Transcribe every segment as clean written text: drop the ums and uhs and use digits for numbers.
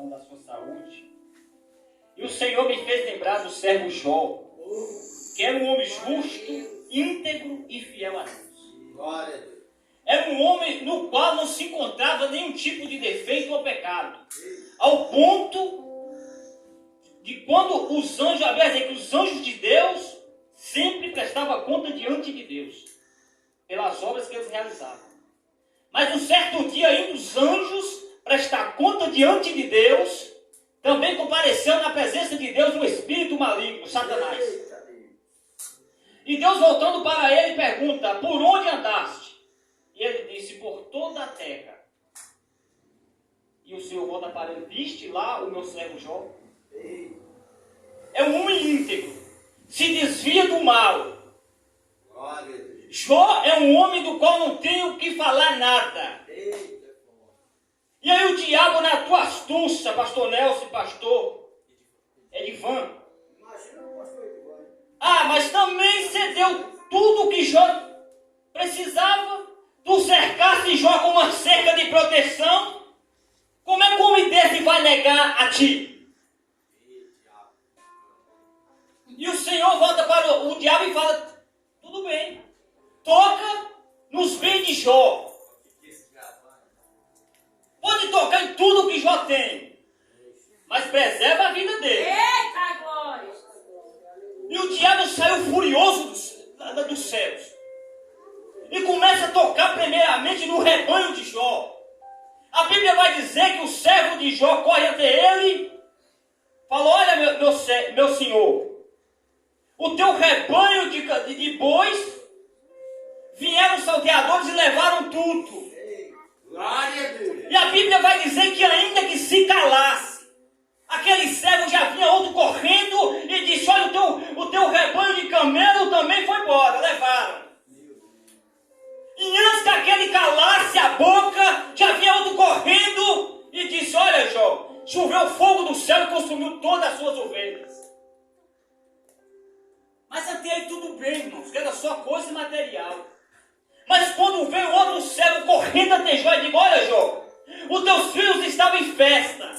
situação da sua saúde. E o Senhor me fez lembrar do servo Jó, que era um homem justo, íntegro e fiel a Deus. Glória a Deus. Era um homem no qual não se encontrava nenhum tipo de defeito ou pecado. Ao ponto de quando os anjos, aliás, que os anjos de Deus sempre prestavam conta diante de Deus, pelas obras que eles realizavam. Mas um certo dia, ainda os anjos prestar conta diante de Deus, também compareceu na presença de Deus um espírito maligno, Satanás. E Deus, voltando para ele, pergunta: por onde andaste? E ele disse: por toda a terra. E o Senhor volta para ele: viste lá o meu servo Jó? É um homem íntegro, se desvia do mal. Jó é um homem do qual não tenho que falar nada. E aí o diabo, na tua astúcia, pastor Nelson, pastor Edivan. Ah, mas também cedeu tudo que Jó precisava. Tu cercaste Jó com uma cerca de proteção. Como é que um homem desse vai negar a ti? E o Senhor volta para o diabo e fala: tudo bem, toca nos bens de Jó. Pode tocar em tudo que Jó tem, mas preserva a vida dele. Eita glória! E o diabo saiu furioso dos céus e começa a tocar primeiramente no rebanho de Jó. A Bíblia vai dizer que o servo de Jó corre até ele e fala: olha, meu senhor, o teu rebanho de bois, vieram os salteadores e levaram tudo. Glória a Deus. E a Bíblia vai dizer que ainda que se calasse, aquele servo já vinha outro correndo e disse: olha, o teu rebanho de camelo também foi embora, levaram. E antes que aquele calasse a boca, já vinha outro correndo e disse: olha, Jó, choveu fogo do céu e consumiu todas as suas ovelhas. Mas até aí tudo bem, irmãos, que era só coisa material. Mas quando veio outro servo correndo até Jó e digo: olha, Jó, os teus filhos estavam em festa,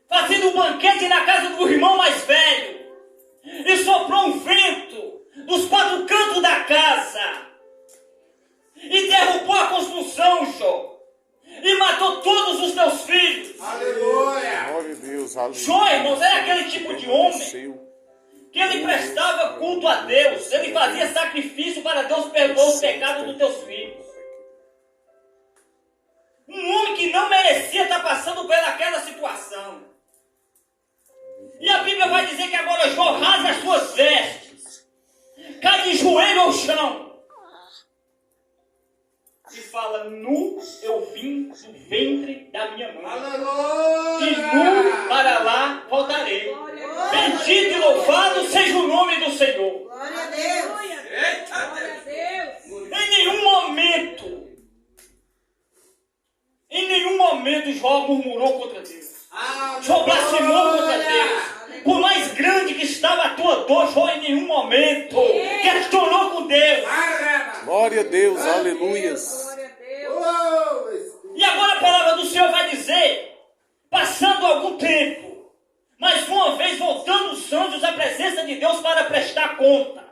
fazendo um banquete na casa do irmão mais velho, e soprou um vento dos quatro cantos da casa, e derrubou a construção, Jó, e matou todos os teus filhos. Aleluia. Glória a Deus, aleluia. Jó, irmãos, era aquele tipo de homem que ele prestava culto a Deus, ele fazia sacrifício para Deus perdoar os pecados dos teus filhos. Um homem que não merecia estar passando pelaquela situação. E a Bíblia vai dizer que agora Jó rasga as suas vestes, cai de joelho ao chão e fala: nu eu vim do ventre da minha mãe, Aleluia. e nu para lá voltarei. Bendito e louvado seja o nome do Senhor. Glória a Deus! Eita Glória a Deus! Em nenhum momento Jó murmurou contra Deus. Aleluia. Jó blasfemou contra Deus. Por mais grande que estava a tua dor, Jó em nenhum momento questionou com Deus. Glória a Deus, aleluias. Glória a Deus! E agora a palavra do Senhor vai dizer, passando algum tempo, mais uma vez voltando os anjos à presença de Deus para prestar conta.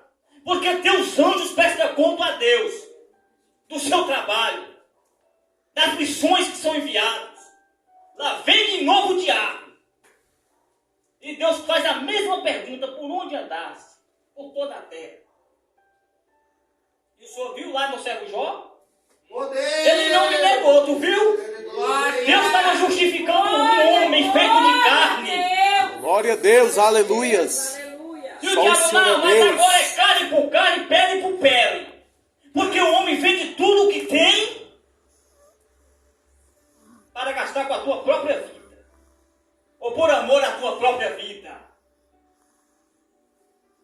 Porque teus anjos prestam conta a Deus do seu trabalho, das missões que são enviadas. Lá vem de novo o diabo. E Deus faz a mesma pergunta: por onde andaste? Por toda a terra. E o senhor viu lá no servo Jó? Ele não me negou, tu viu? Deus estava justificando um homem feito de carne. Glória a Deus, aleluias. Aleluia! E o Só o diabo: Senhor é não, mas Deus. agora é carne por carne, pele por pele. Porque o homem vende tudo o que tem para gastar com a tua própria vida, ou por amor à tua própria vida.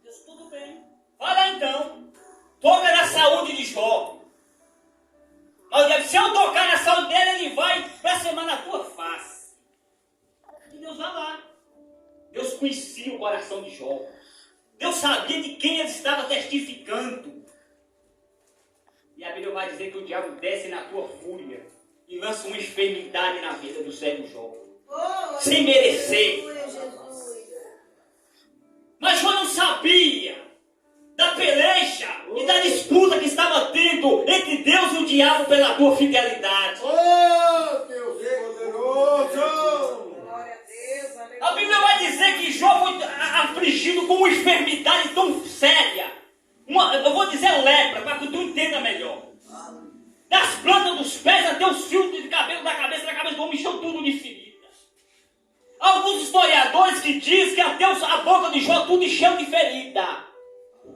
Deus, tudo bem. Vai lá então, toca na saúde de Jó. Mas se eu tocar na saúde dele, ele vai blasfemar na tua face. E Deus vai lá. Deus conhecia o coração de Jó. Deus sabia de quem ele estava testificando. E a Bíblia vai dizer que o diabo desce na tua fúria e lança uma enfermidade na vida do servo Jó. sem merecer. Mas Jó não sabia da peleja e da disputa que estava tendo entre Deus e o diabo pela tua fidelidade. Oh, Deus poderoso! Glória a Deus. Aleluia. A Bíblia vai dizer que Jó foi afligido com uma enfermidade tão séria. Eu vou dizer lepra, para que tu entenda melhor. Das plantas dos pés até os fios de cabelo da cabeça do homem, encheu tudo de ferida. Alguns historiadores que dizem que até a boca de Jó tudo encheu de ferida.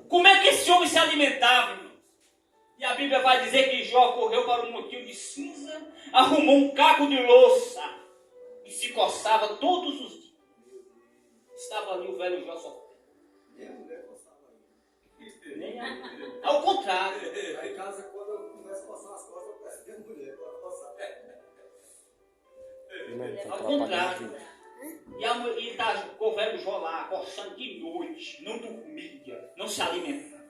Como é que esse homem se alimentava, irmão? E a Bíblia vai dizer que Jó correu para um montinho de cinza, arrumou um caco de louça e se coçava todos os dias. Estava ali o velho Jó sofrendo. Nem ao contrário. Lá em casa, quando eu começo a coçar as costas, eu peço minha mulher para coçar. Ao contrário. E tá o velho Jó lá, coçando de noite, não dormia, não se alimentava.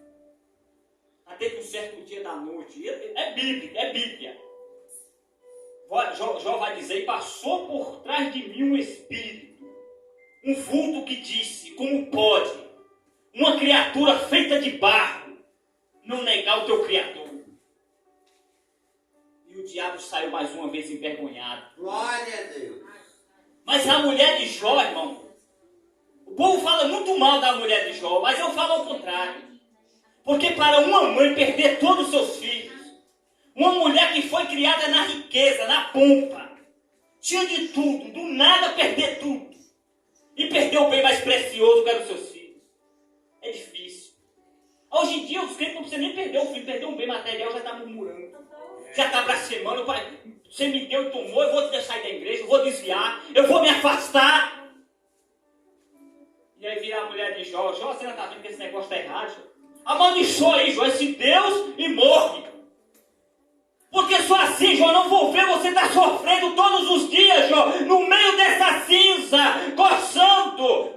Até que um certo dia da noite, é Bíblia. Jó vai dizer, e passou por trás de mim um espírito, um vulto que disse, como pode uma criatura feita de barro não negar o teu Criador? E o diabo saiu mais uma vez envergonhado. Glória a Deus! Mas a mulher de Jó, irmão, o povo fala muito mal da mulher de Jó, mas eu falo ao contrário. Porque para uma mãe perder todos os seus filhos, uma mulher que foi criada na riqueza, na pompa, tinha de tudo, do nada perder tudo, e perder o bem mais precioso que eram os seus filhos, é difícil. Hoje em dia os crentes não precisam nem perder o filho, perder um bem material, já está murmurando, já está blasfemando. Pai, você me deu e tomou, eu vou te deixar ir da igreja, eu vou desviar, eu vou me afastar. E aí vira a mulher de Jó, você não está vendo que esse negócio está errado, Jó? Amaldiçoa aí, Jó, esse Deus e morre. Porque só assim, Jó, não vou ver você estar sofrendo todos os dias, Jó, no meio dessa cinza, coçando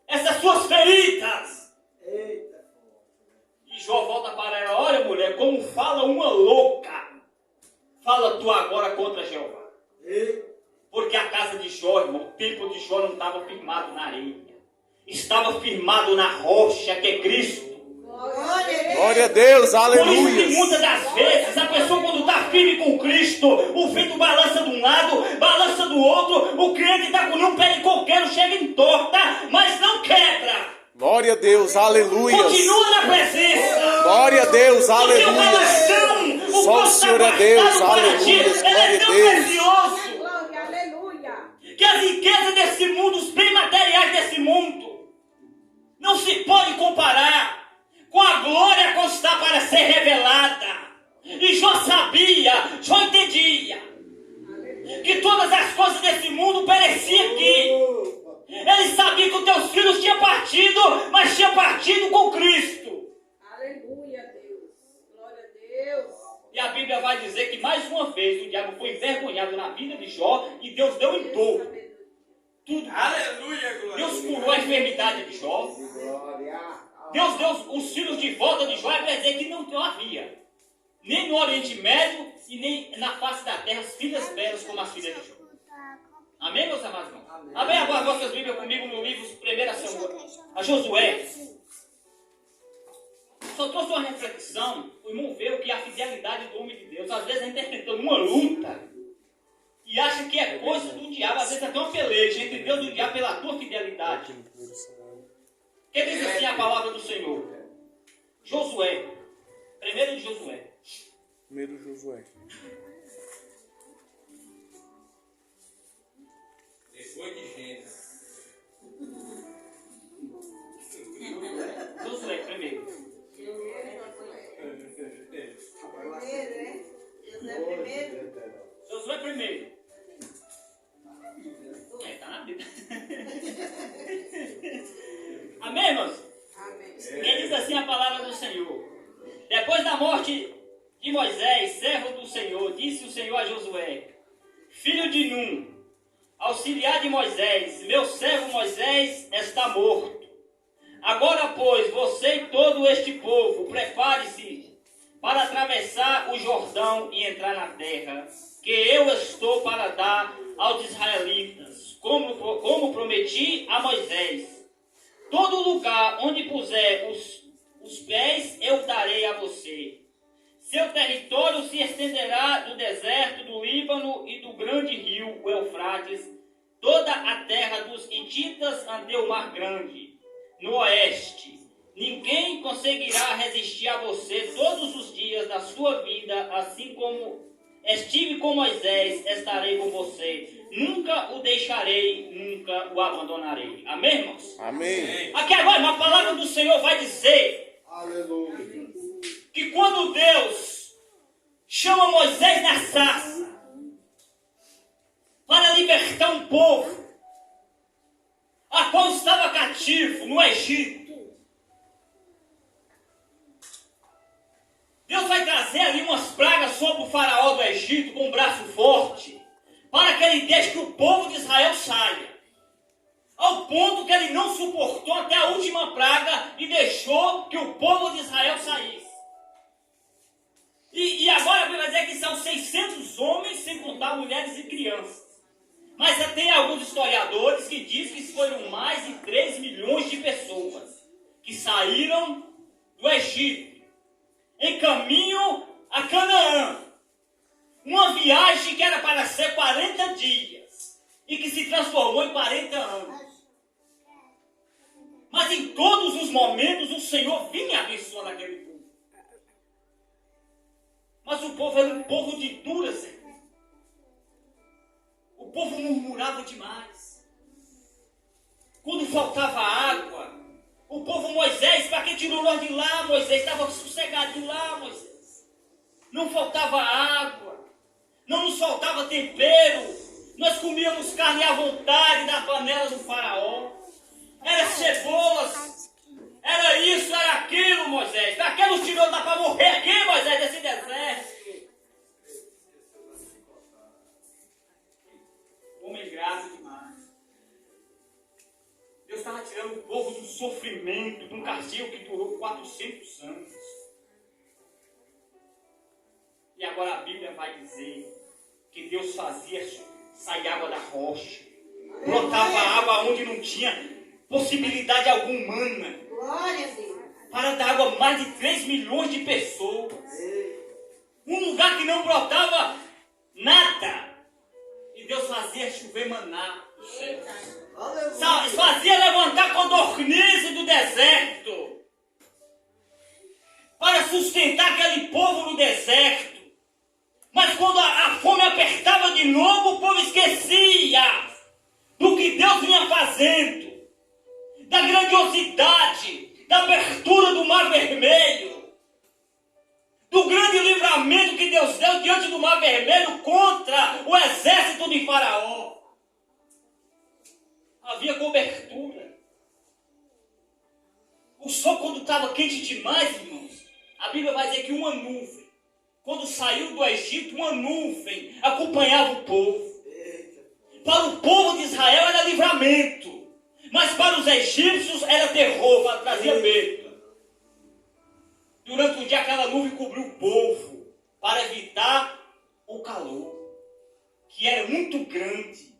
essas suas feridas. Eita! E Jó volta para ela, olha mulher, como fala uma louca. Fala tu agora contra Jeová. Porque a casa de Jó, irmão, o templo de Jó não estava firmado na areia. Estava firmado na rocha que é Cristo. Glória a Deus, Por isso que aleluia. muitas das vezes a pessoa quando está firme com Cristo, o vento balança de um lado, balança do outro, o crente está com um pé de coqueiro, chega em torta, mas não quebra. Glória a Deus, aleluia. Continua na presença. Glória a Deus, Porque o aleluia. balancão, Só o Senhor é Deus, para ti, aleluia, ele é glória a tão Deus. precioso Glória, aleluia. que as riquezas desse mundo, os bens materiais desse mundo, não se pode comparar com a glória que está para ser revelada. E Jó sabia, Jó entendia que todas as coisas desse mundo pereciam aqui. Ele sabia que os teus filhos tinham partido, mas tinham partido com Cristo. Aleluia, Deus. Glória a Deus. E a Bíblia vai dizer que mais uma vez o diabo foi envergonhado na vida de Jó e Deus deu em dobro. Tudo. Aleluia, glória! Deus curou a enfermidade de Jó. Glória! Deus deu os filhos de volta de Jó, quer dizer que não havia, nem no Oriente Médio e nem na face da terra, as filhas belas como as filhas de Jó. Amém, meus amados irmãos? Amém. Agora vossas Bíblias comigo no livro 1 Samuel, a Josué. Só trouxe uma reflexão, o irmão vê o que é a fidelidade do homem de Deus. Às vezes a gente está enfrentando uma luta e acha que é coisa do diabo, às vezes até uma peleja entre Deus e o diabo pela tua fidelidade. Que diz assim a palavra do Senhor? Josué. Primeiro de Josué. Primeiro Josué. Depois de gente. Josué, primeiro. Josué primeiro. Tá na Bíblia. Amém, irmãos? Amém. Que diz assim a palavra do Senhor. Depois da morte de Moisés, servo do Senhor, disse o Senhor a Josué, filho de Num, auxiliar de Moisés, meu servo Moisés está morto. Agora, pois, você e todo este povo, prepare-se para atravessar o Jordão e entrar na terra que eu estou para dar aos israelitas, como prometi a Moisés: todo lugar onde puser os pés, eu darei a você. Seu território se estenderá do deserto do Líbano e do grande rio, o Eufrates, toda a terra dos hititas ante o mar grande, no oeste. Ninguém conseguirá resistir a você todos os dias da sua vida, assim como estive com Moisés, estarei com você. Nunca o deixarei, nunca o abandonarei. Amém, irmãos? Amém. Aqui agora, uma palavra do Senhor vai dizer Aleluia. que quando Deus chama Moisés na sarça para libertar um povo a qual estava cativo no Egito, Deus vai trazer ali umas pragas sobre o faraó do Egito com um braço forte, para que ele deixe que o povo de Israel saia. Ao ponto que ele não suportou até a última praga e deixou que o povo de Israel saísse. E agora a Bíblia vai dizer que são 600 homens, sem contar mulheres e crianças. Mas tem alguns historiadores que dizem que foram mais de 3 milhões de pessoas que saíram do Egito em caminho a Canaã. Uma viagem que era para ser 40 dias e que se transformou em 40 anos. Mas em todos os momentos o Senhor vinha abençoando aquele povo. Mas o povo era um povo de dura certeza. O povo murmurava demais. Quando faltava água, o povo, Moisés, para que tirou nós de lá, Moisés? Estava sossegado de lá, Moisés. Não faltava água, não nos faltava tempero, nós comíamos carne à vontade da panela do faraó. Era cebolas, era isso, era aquilo, Moisés. Para que nos tirou lá para morrer aqui, Moisés, desse deserto? Homem grave demais. Deus estava tirando o povo do sofrimento, de um castigo que durou 400 anos. E agora a Bíblia vai dizer que Deus fazia sair água da rocha. Brotava água onde não tinha possibilidade alguma humana. Glória a Deus. Para dar água a mais de 3 milhões de pessoas. Um lugar que não brotava nada. E Deus fazia chover maná do céu. Fazia levantar codornizes do deserto. Para sustentar aquele povo no deserto. Mas quando a fome apertava de novo, o povo esquecia do que Deus vinha fazendo. Da grandiosidade, da abertura do Mar Vermelho. Do grande livramento que Deus deu diante do Mar Vermelho contra o exército de Faraó. Havia cobertura. O sol, quando estava quente demais, irmãos, a Bíblia vai dizer que uma nuvem, quando saiu do Egito, uma nuvem acompanhava o povo. Para o povo de Israel era livramento, mas para os egípcios era terror, trazia medo. Durante o dia aquela nuvem cobriu o povo para evitar o calor, que era muito grande.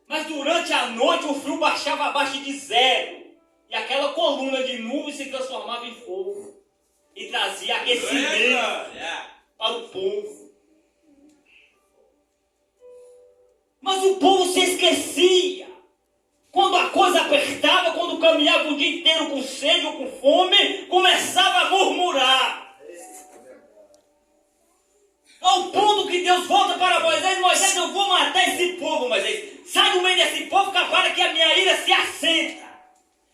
Mas durante a noite o frio baixava abaixo de 0 e aquela coluna de nuvem se transformava em fogo e trazia aquecimento para o povo. Mas o povo se esquecia. Quando a coisa apertava, quando caminhava o dia inteiro com sede ou com fome, começava a murmurar. Ao ponto que Deus volta para Moisés: Moisés, eu vou matar esse povo, Moisés. Sai do meio desse povo, que agora que a minha ira se assenta.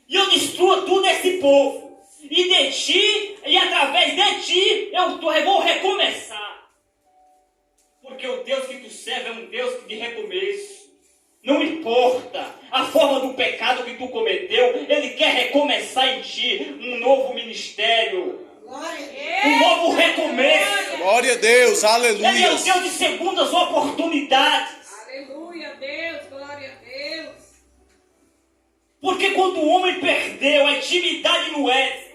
E eu destruo tudo esse povo. E de ti, e através de ti, eu vou recomeçar. Porque o Deus que tu serve é um Deus de recomeço. Não importa a forma do pecado que tu cometeu, Ele quer recomeçar em ti um novo ministério, um novo recomeço. Glória a Deus, aleluia. Ele é o Deus de segundas oportunidades. Aleluia, Deus, glória a Deus. Porque quando o homem perdeu a intimidade no Éden,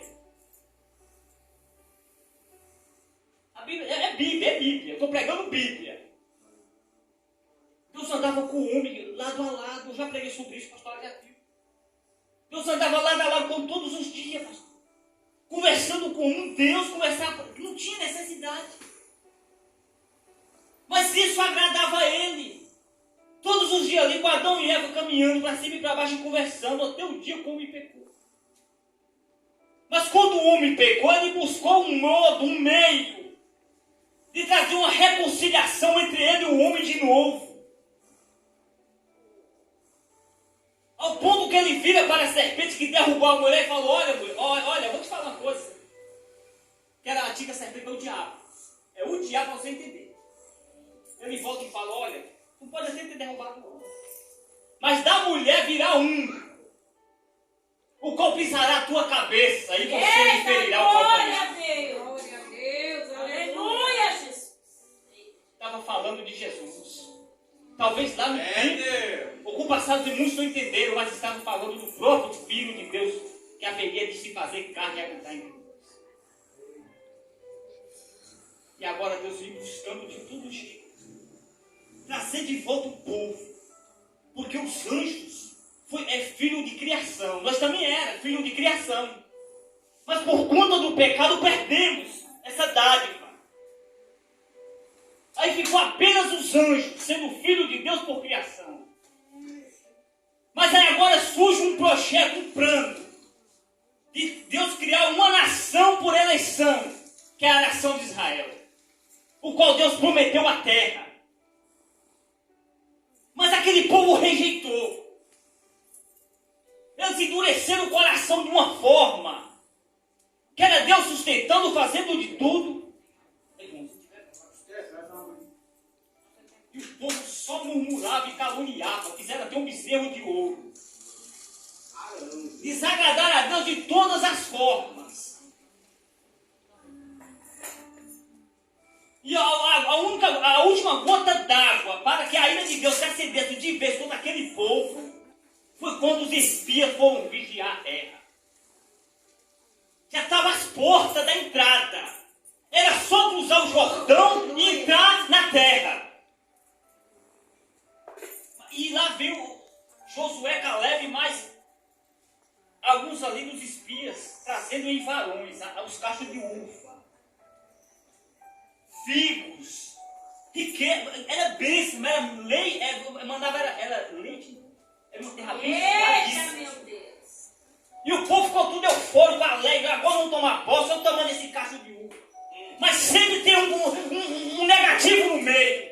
a Bíblia é Bíblia. Eu estou pregando Bíblia. Deus andava com o homem lá andava lado, eu já preguei sobre isso, pastor Agapio. Deus andava lado a lado com todos os dias, pastor. Conversando com um, Deus conversava, não tinha necessidade. Mas isso agradava a ele. Todos os dias ali, com Adão e Eva caminhando para cima e para baixo, conversando, até o dia que o homem pecou. Mas quando o homem pecou, ele buscou um modo, um meio, de trazer uma reconciliação entre ele e o homem de novo. Ao ponto que ele vira para a serpente que derrubou a mulher e falou, olha, mulher, olha, eu vou te falar uma coisa. Que era a antiga serpente, é o diabo. É o diabo para você entender. Ele volta e fala, olha, tu pode até ter derrubado o homem, mas da mulher virá um, o qual pisará a tua cabeça e você lhe ferirá o calcanhar. Glória a Deus, Aleluia, Jesus. Estava falando de Jesus. Talvez lá no tempo, com o passado de muitos não entenderam, mas estavam falando do próprio Filho de Deus, que haveria de se fazer carne e habitar entre nós. E agora Deus vem buscando de todo jeito trazer de volta o povo, porque os anjos é filho de criação, nós também éramos filho de criação, mas por conta do pecado perdemos essa dádiva. Aí ficou apenas os anjos, sendo filho de Deus por criação. Mas aí agora surge um projeto, um plano, de Deus criar uma nação por eleição, que é a nação de Israel, o qual Deus prometeu a terra. Mas aquele povo rejeitou. Eles endureceram o coração de uma forma, que era Deus sustentando, fazendo de tudo. E o povo só murmurava e caluniava, quiseram ter um bezerro de ouro. Desagradar a Deus de todas as formas. E a última gota d'água para que a ira de Deus se acendesse de vez contra aquele povo foi quando os espias foram vigiar a terra. Já estava às portas da entrada. Era só cruzar o Jordão e entrar na terra. E lá veio Josué, Caleb, mais alguns ali dos espias, trazendo em varões os cachos de uva, figos, riqueza, era bênção, era leite, era leite, era uma terra bem Eita, meu Deus. E o povo ficou tudo eufórico, alegre, agora vamos tomar posse, eu tomando esse cacho de uva. Mas sempre tem um negativo no meio,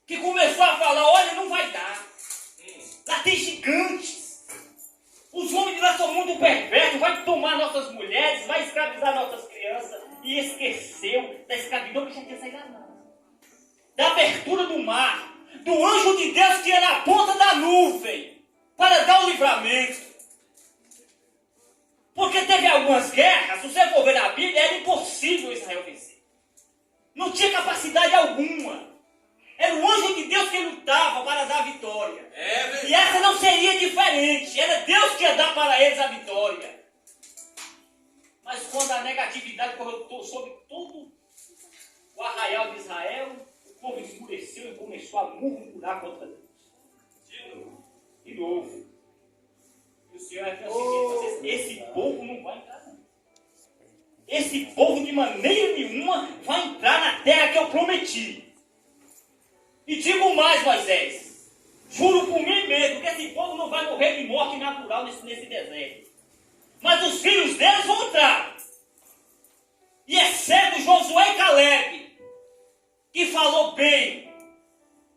que começou a falar, olha, não vai dar. Lá tem gigantes. Os homens de lá são muito perversos, vai tomar nossas mulheres, vai escravizar nossas crianças. E esqueceu da escravidão que já tinha saído lá. Da abertura do mar, do anjo de Deus que ia na ponta da nuvem para dar o livramento. Porque teve algumas guerras, se você for ver na Bíblia, era impossível Israel vencer. Não tinha capacidade alguma. Era o anjo de Deus que lutava para dar a vitória. E essa não seria diferente. Era Deus que ia dar para eles a vitória. Mas quando a negatividade correu sobre todo o arraial de Israel, o povo escureceu e começou a murmurar contra Deus. De novo. E o Senhor vai fazer o seguinte, esse povo não vai entrar não. Esse povo de maneira nenhuma vai entrar na terra que eu prometi. E digo mais, Moisés, juro por mim mesmo que esse povo não vai morrer de morte natural nesse deserto. Mas os filhos deles vão entrar. E exceto Josué e Caleb, que falou bem,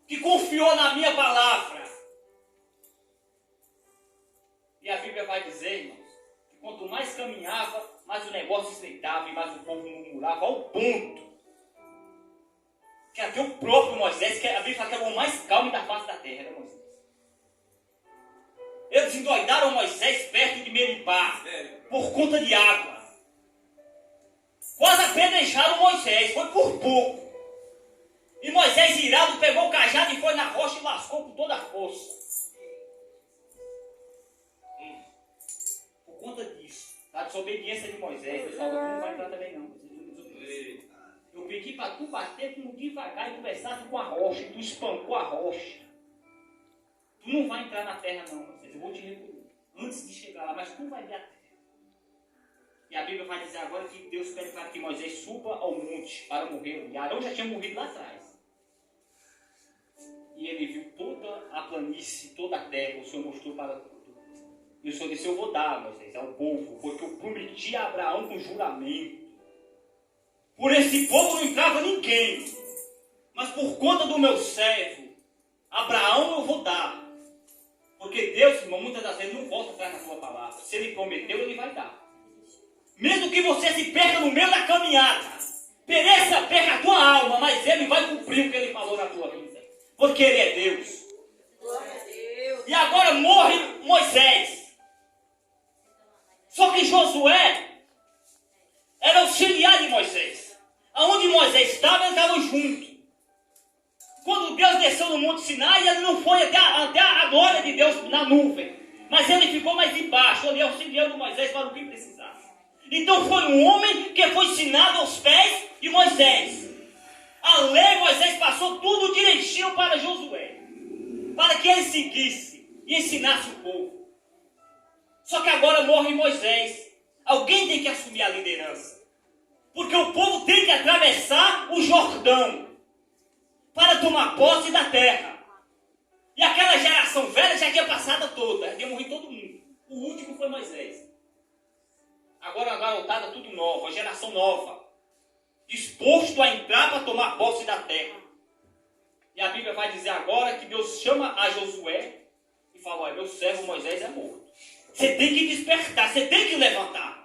que confiou na minha palavra. E a Bíblia vai dizer, irmãos, que quanto mais caminhava, mais o negócio estreitava e mais o povo murmurava, ao ponto que até o próprio Moisés, que a Bíblia fala que era o mais calmo da face da terra, era Moisés. Eles endoidaram Moisés perto de Meribá, por conta de água. Quase apedrejaram Moisés, foi por pouco. E Moisés, irado, pegou o cajado e foi na rocha e lascou com toda a força. Por conta disso, da desobediência de Moisés, pessoal, não vai entrar também não. Eu pedi para tu bater com devagar e conversasse com a rocha. Tu espancou a rocha. Tu não vai entrar na terra não, Moisés. Eu vou te recolher. Antes de chegar lá, mas tu vai ver a terra. E a Bíblia vai dizer agora que Deus pede para que Moisés suba ao monte para morrer. E Arão já tinha morrido lá atrás. E ele viu toda a planície, toda a terra. O Senhor mostrou para tudo. E o Senhor disse, eu vou dar, Moisés, ao povo, porque eu prometi a Abraão com juramento. Por esse povo não entrava ninguém. Mas por conta do meu servo, Abraão eu vou dar. Porque Deus, irmão, muitas das vezes não volta atrás na sua palavra. Se Ele prometeu, Ele vai dar. Mesmo que você se perca no meio da caminhada, perca a tua alma, mas Ele vai cumprir o que Ele falou na tua vida. Porque Ele é Deus. Glória a Deus. E agora morre Moisés. Só que Josué era auxiliar de Moisés. Aonde Moisés estava, ele estava junto. Quando Deus desceu no Monte Sinai, ele não foi até a glória de Deus na nuvem. Mas ele ficou mais embaixo, ali auxiliando Moisés para o que precisasse. Então foi um homem que foi ensinado aos pés de Moisés. A lei, Moisés passou tudo direitinho para Josué. Para que ele seguisse e ensinasse o povo. Só que agora morre Moisés. Alguém tem que assumir a liderança. Porque o povo tem que atravessar o Jordão para tomar posse da terra. E aquela geração velha já tinha passado toda. Já tinha morrido todo mundo. O último foi Moisés. Agora a garotada tudo nova, a geração nova. Disposto a entrar para tomar posse da terra. E a Bíblia vai dizer agora que Deus chama a Josué e fala, olha, meu servo Moisés é morto. Você tem que despertar, você tem que levantar.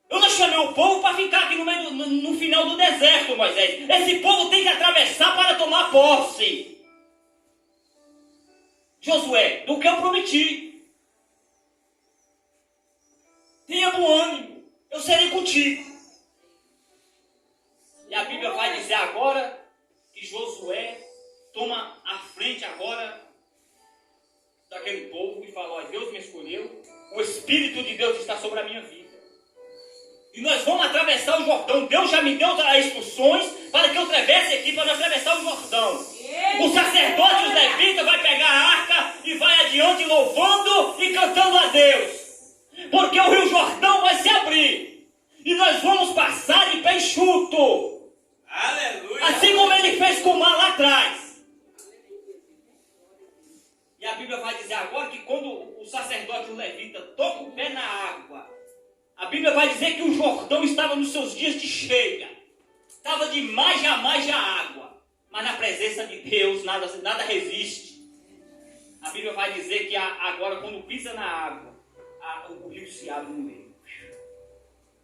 Eu não chamei o povo para ficar aqui no final do deserto, Moisés. Esse povo tem que atravessar para tomar posse. Josué, do que eu prometi. Tenha bom ânimo, eu serei contigo. E a Bíblia vai dizer agora que Josué toma a frente agora daquele povo e fala, olha, Deus me escolheu, o Espírito de Deus está sobre a minha vida. E nós vamos atravessar o Jordão. Deus já me deu as instruções para que eu atravesse aqui, para atravessar o Jordão. O sacerdote, os levitas, vai pegar a arca e vai adiante louvando e cantando a Deus. Porque o Rio Jordão vai se abrir. E nós vamos passar de pé enxuto. Aleluia. Assim como ele fez com o mar lá atrás. E a Bíblia vai dizer agora que quando o sacerdote, o levita, toca o pé na água, a Bíblia vai dizer que o Jordão estava nos seus dias de cheia. Estava de mais a água. Mas na presença de Deus nada resiste. A Bíblia vai dizer que agora quando pisa na água, o rio se abre no meio.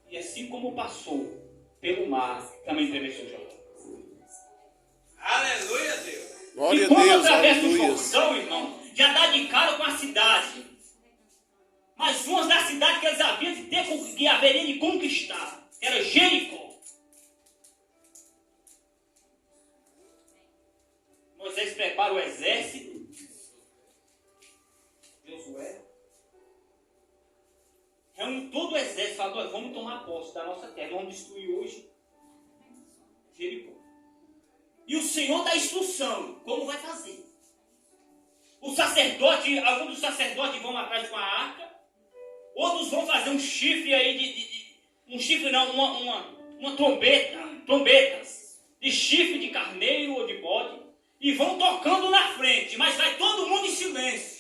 E assim como passou pelo mar, também atravessou o Jordão. Aleluia, Deus. E quando atravessa o Jordão, irmão, já dá de cara com a cidade. Mas umas da cidade que eles haveriam de conquistar, que era Jericó. Moisés prepara o exército. Josué reúne todo o exército e fala, nós vamos tomar posse da nossa terra, vamos destruir hoje Jericó. E o Senhor dá instrução, como vai fazer. O sacerdote, alguns dos sacerdotes vão atrás com a arca, outros vão fazer um chifre aí uma trombetas de chifre de carneiro ou de bode, e vão tocando na frente, mas vai todo mundo em silêncio.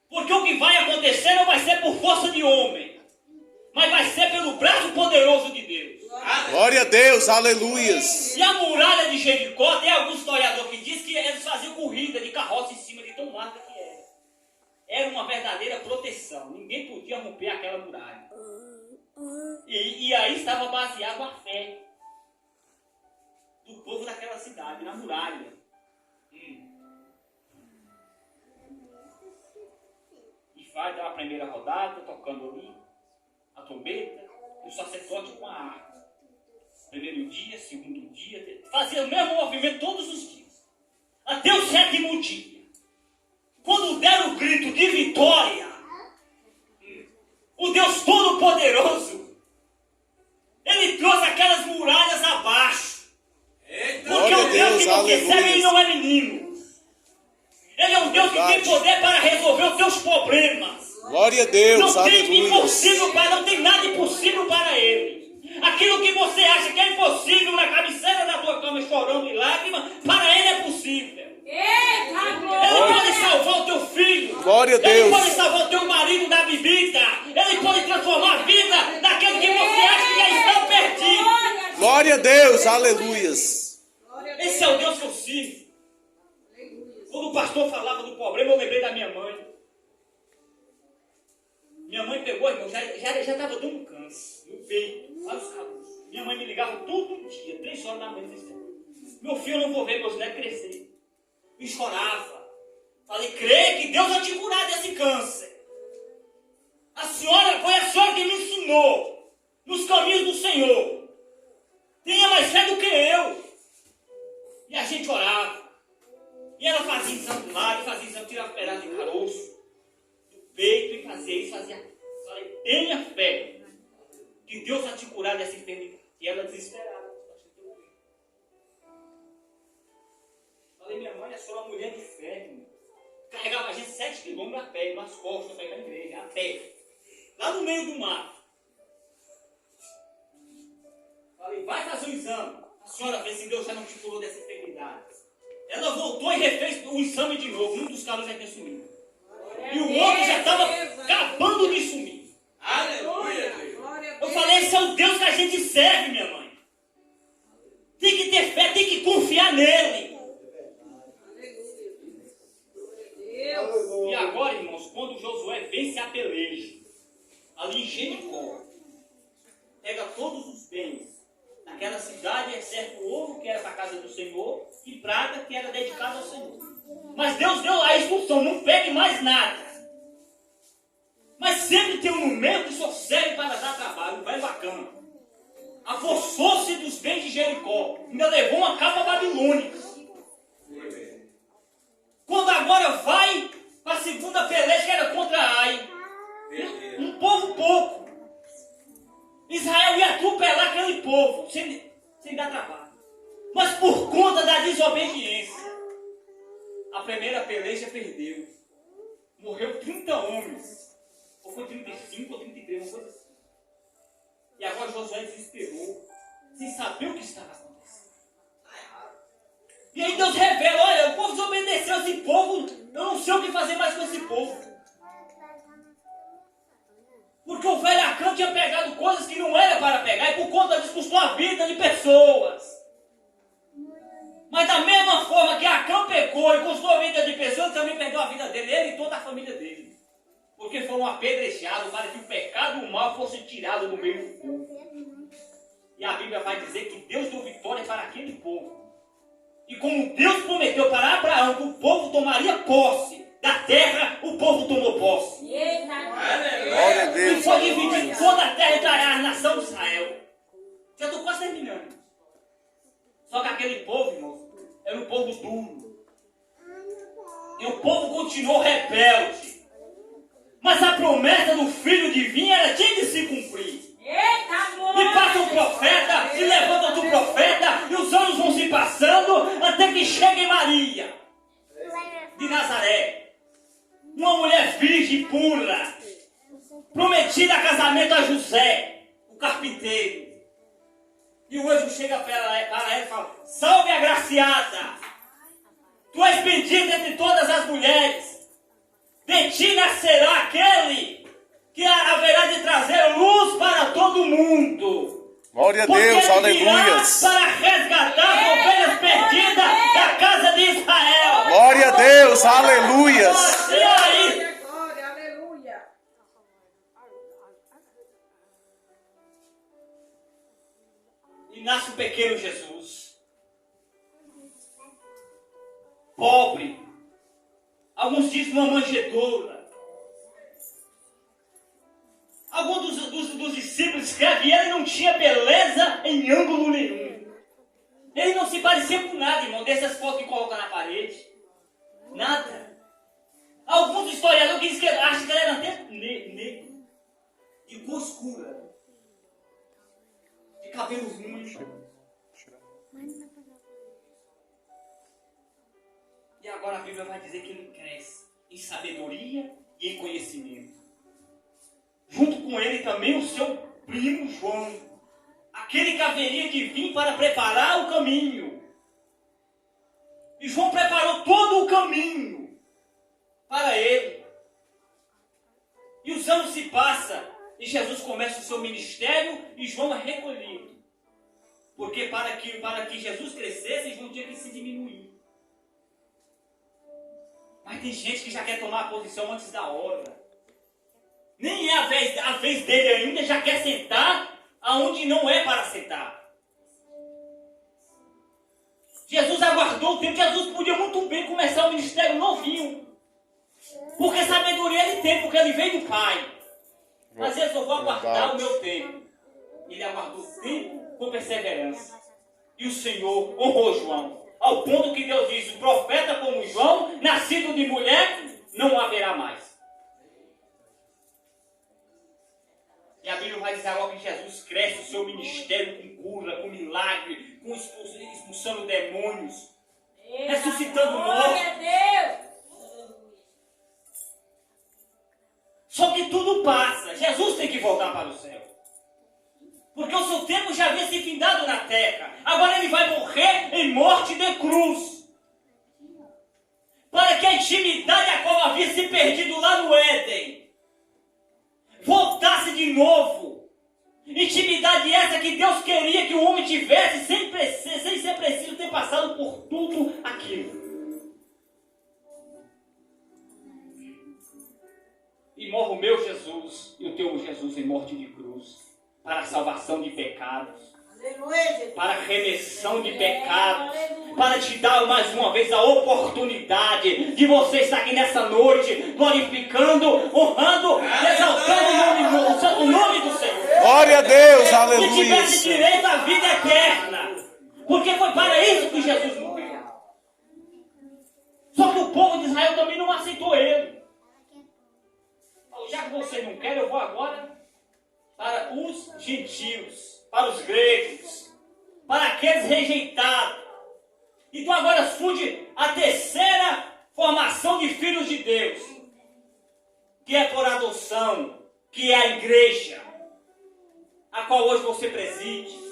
Porque o que vai acontecer não vai ser por força de homem, mas vai ser pelo braço poderoso de Deus. Glória a Deus, aleluias. E a muralha de Jericó, tem algum historiador que diz que eles faziam corrida de carroça em cima de tão larga que era. Era uma verdadeira proteção. Ninguém podia romper aquela muralha. E aí estava baseado a fé do povo daquela cidade, na muralha. E vai dar a primeira rodada, tocando ali a trombeta, e o sacerdote com a arca. Primeiro dia, segundo dia, fazia o mesmo movimento todos os dias. Até o 7º dia. Quando deram o grito de vitória, o Deus Todo-Poderoso, Ele trouxe aquelas muralhas que você serve, aleluia. ele não é menino. Ele é um Deus que tem poder para resolver os teus problemas. Glória a Deus, Não tem aleluia. impossível não tem nada impossível para ele. Aquilo que você acha que é impossível na cabeceira da tua cama chorando em lágrimas, para ele é possível. Eita, Ele glória. pode salvar o teu filho. Glória a Ele Deus. pode salvar o teu marido da bebida. Ele pode transformar a vida daquele que você acha que já está perdido. Glória a Deus, aleluias. Glória a Esse é o Deus que eu sirvo. Deus. Quando o pastor falava do problema, eu lembrei da minha mãe. Minha mãe pegou, irmão, já estava dando câncer no peito, lá nos cabelos. Minha mãe me ligava todo dia, 3 horas da manhã. Meu filho, eu não vou ver meus netos crescer. E chorava. Falei, creio que Deus vai te curar desse câncer. Foi a senhora que me ensinou nos caminhos do Senhor. Tenha mais fé do que eu. E a gente orava. E ela fazia exame lá, fazia exame, tirava um pedaço de caroço do peito e fazia isso, fazia. Falei, tenha fé que Deus vai te curar dessa enfermidade. E ela desesperada. Falei, minha mãe, a senhora é uma mulher de fé, irmão. Carregava a gente 7 quilômetros a pé, nas costas, para ir para a igreja, a pé. Lá no meio do mato. Falei, vai fazer o exame. A senhora vê se Deus já não te curou dessa enfermidade. Ela voltou e refez o exame de novo. Um dos caras já tinha sumido. E o outro já estava acabando de sumir. Aleluia. Glória a Eu Deus. falei, esse é o Deus que a gente serve, minha mãe. Tem que ter fé, tem que confiar nele. Deus. E agora, irmãos, quando Josué vence a peleja, ali em Jericó, pega todos os bens daquela cidade, exceto o ouro que era para a casa do Senhor e prata que era dedicada ao Senhor. Mas Deus deu a instrução, não pegue mais nada. Mas sempre tem um no meio que só serve para dar trabalho, um velho bacana. Apossou-se dos bens de Jericó, ainda levou uma capa babilônica. Quando agora vai para a segunda peleja que era contra Ai, um povo pouco. Israel ia atropelar aquele povo, sem dar trabalho. Mas por conta da desobediência, a primeira peleja perdeu. Morreu 30 homens. Ou foi 35 ou 33, uma coisa assim. E agora Josué desesperou, sem saber o que estava acontecendo. E aí Deus revela, olha, o povo desobedeceu esse povo, eu não sei o que fazer mais com esse povo. Porque o velho Acã tinha pegado coisas que não era para pegar, e por conta disso custou a vida de pessoas. Mas da mesma forma que Acã pecou e custou a vida de pessoas, também perdeu a vida dele, ele e toda a família dele. Porque foram apedrejados para que o pecado e o mal fosse tirado do meio do povo. E a Bíblia vai dizer que Deus deu vitória para aquele povo. E como Deus prometeu para Abraão que o povo tomaria posse da terra, o povo tomou posse. Glória a E Deus, foi dividido aleluia. toda a terra entre a nação de Israel. Já estou quase terminando. Só que aquele povo, irmãos, era um povo duro. E o povo continuou rebelde. Mas a promessa do Filho Divino era tinha de se cumprir. E passa um profeta, e levanta outro profeta, e os anos vão se passando, até que chegue Maria, de Nazaré. Uma mulher virgem pura, prometida a casamento a José, o carpinteiro. E o anjo chega para ela e fala, salve agraciada, tu és bendita entre todas as mulheres. De ti nascerá aquele que haverá de trazer luz para todo mundo. Glória a Porque Deus, ele virá aleluias. para resgatar as ovelhas perdidas da casa de Israel. Glória a Deus, aleluias. E aí, Glória, aleluia. e nasce o pequeno Jesus. Pobre. Alguns dizem uma manjedoura. Alguns dos discípulos escrevem, ele não tinha beleza em ângulo nenhum. Ele não se parecia com nada, irmão, dessas fotos que coloca na parede. Nada. Alguns historiadores dizem que acham que ele era até negro. De cor escura. De cabelo ruim. E agora a Bíblia vai dizer que ele cresce em sabedoria e em conhecimento. Junto com ele também o seu primo João, aquele que haveria de vir para preparar o caminho. E João preparou todo o caminho para ele. E os anos se passam e Jesus começa o seu ministério e João é recolhido. Porque para que Jesus crescesse, João tinha que se diminuir. Mas tem gente que já quer tomar a posição antes da hora. Nem é a vez dele ainda, já quer sentar aonde não é para sentar. Jesus aguardou o tempo. Jesus podia muito bem começar o ministério novinho. Porque sabedoria ele tem, porque ele veio do Pai. Mas ele só vou aguardar o meu tempo. Ele aguardou o tempo com perseverança. E o Senhor honrou João. Ao ponto que Deus diz, o profeta como João, nascido de mulher, não haverá mais. E a Bíblia vai dizer agora que Jesus cresce o seu ministério com cura, com milagre, com expulsando demônios, ressuscitando mortos. Glória a Deus. Só que tudo passa. Jesus tem que voltar para o céu. Porque o seu tempo já havia se findado na terra. Agora ele vai morrer em morte de cruz. Para que a intimidade a qual havia se perdido lá no Éden voltasse de novo. Intimidade essa que Deus queria que o homem tivesse sem ser preciso ter passado por tudo aquilo. E morre o meu Jesus e o teu Jesus em morte de cruz. Para a salvação de pecados. Para a remissão de pecados. Para te dar mais uma vez a oportunidade de você estar aqui nessa noite glorificando, honrando, exaltando o nome do Senhor. Glória a Deus, Que aleluia. tivesse direito à vida eterna. Porque foi para isso que Jesus morreu. Só que o povo de Israel também não aceitou ele. Já que você não quer, eu vou agora para os gentios, para os gregos, para aqueles rejeitados. Então agora surge a terceira formação de filhos de Deus, que é por adoção, que é a igreja, a qual hoje você preside,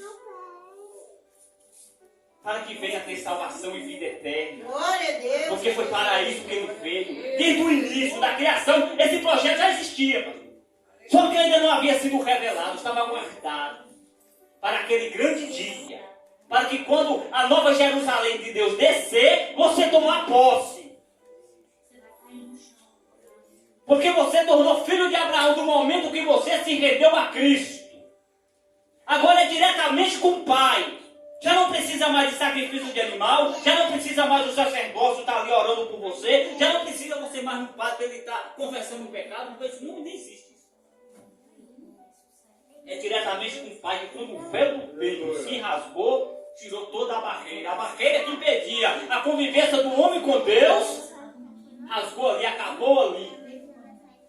para que venha ter salvação e vida eterna. Glória a Deus. Porque foi para isso que ele veio. Desde o início da criação, esse projeto já existia. Só que ainda não havia sido revelado, estava guardado. Para aquele grande dia. Para que quando a nova Jerusalém de Deus descer, você tomar posse. Porque você tornou filho de Abraão do momento que você se rendeu a Cristo. Agora é diretamente com o Pai. Já não precisa mais de sacrifício de animal, já não precisa mais do sacerdócio estar ali orando por você, já não precisa você mais no padre para ele estar confessando o pecado, porque isso não existe. É diretamente com o Pai que quando o véu do templo se rasgou, tirou toda a barreira que impedia a convivência do homem com Deus, rasgou ali, acabou ali.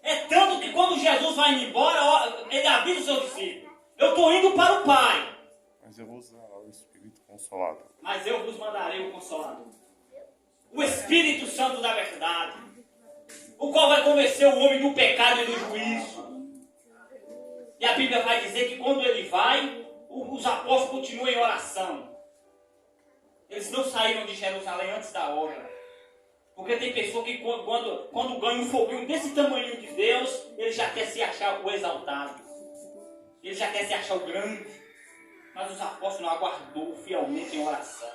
É tanto que quando Jesus vai embora, ele avisa os seus discípulos, eu estou indo para o Pai. Mas eu vou usar o Espírito Consolador. Mas eu vos mandarei o Consolador. O Espírito Santo da verdade. O qual vai convencer o homem do pecado e do juízo. E a Bíblia vai dizer que quando ele vai, os apóstolos continuam em oração. Eles não saíram de Jerusalém antes da hora. Porque tem pessoa que quando ganha um foguinho desse tamanho de Deus, ele já quer se achar o exaltado. Ele já quer se achar o grande. Mas os apóstolos não aguardou fielmente em oração.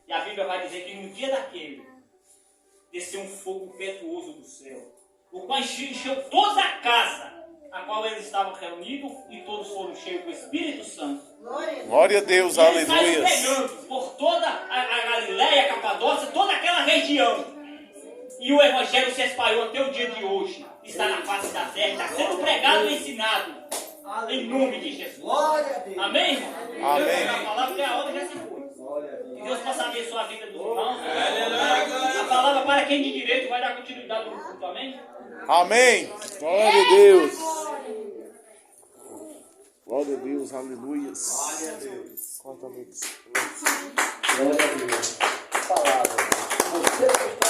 E a Bíblia vai dizer que no dia daquele, desceu um fogo impetuoso do céu, o qual encheu toda a casa a qual eles estavam reunidos, e todos foram cheios do Espírito Santo. Glória a Deus, E eles saíram aleluia. pregando por toda a Galiléia, a Capadócia, toda aquela região. E o Evangelho se espalhou até o dia de hoje. Está na face da terra, está sendo pregado e ensinado. Em nome de Jesus. Glória a Deus. Amém, irmão? Amém. Deus vai falar porque a obra já se foi. Glória a Deus. Que Deus possa abençoar a vida dos irmãos. A palavra para quem de direito vai dar continuidade no culto. Amém? Amém. Glória a Deus. Glória a Deus, aleluia. Glória a Deus. Corta a luz. Glória a Deus. Palavra. Você que está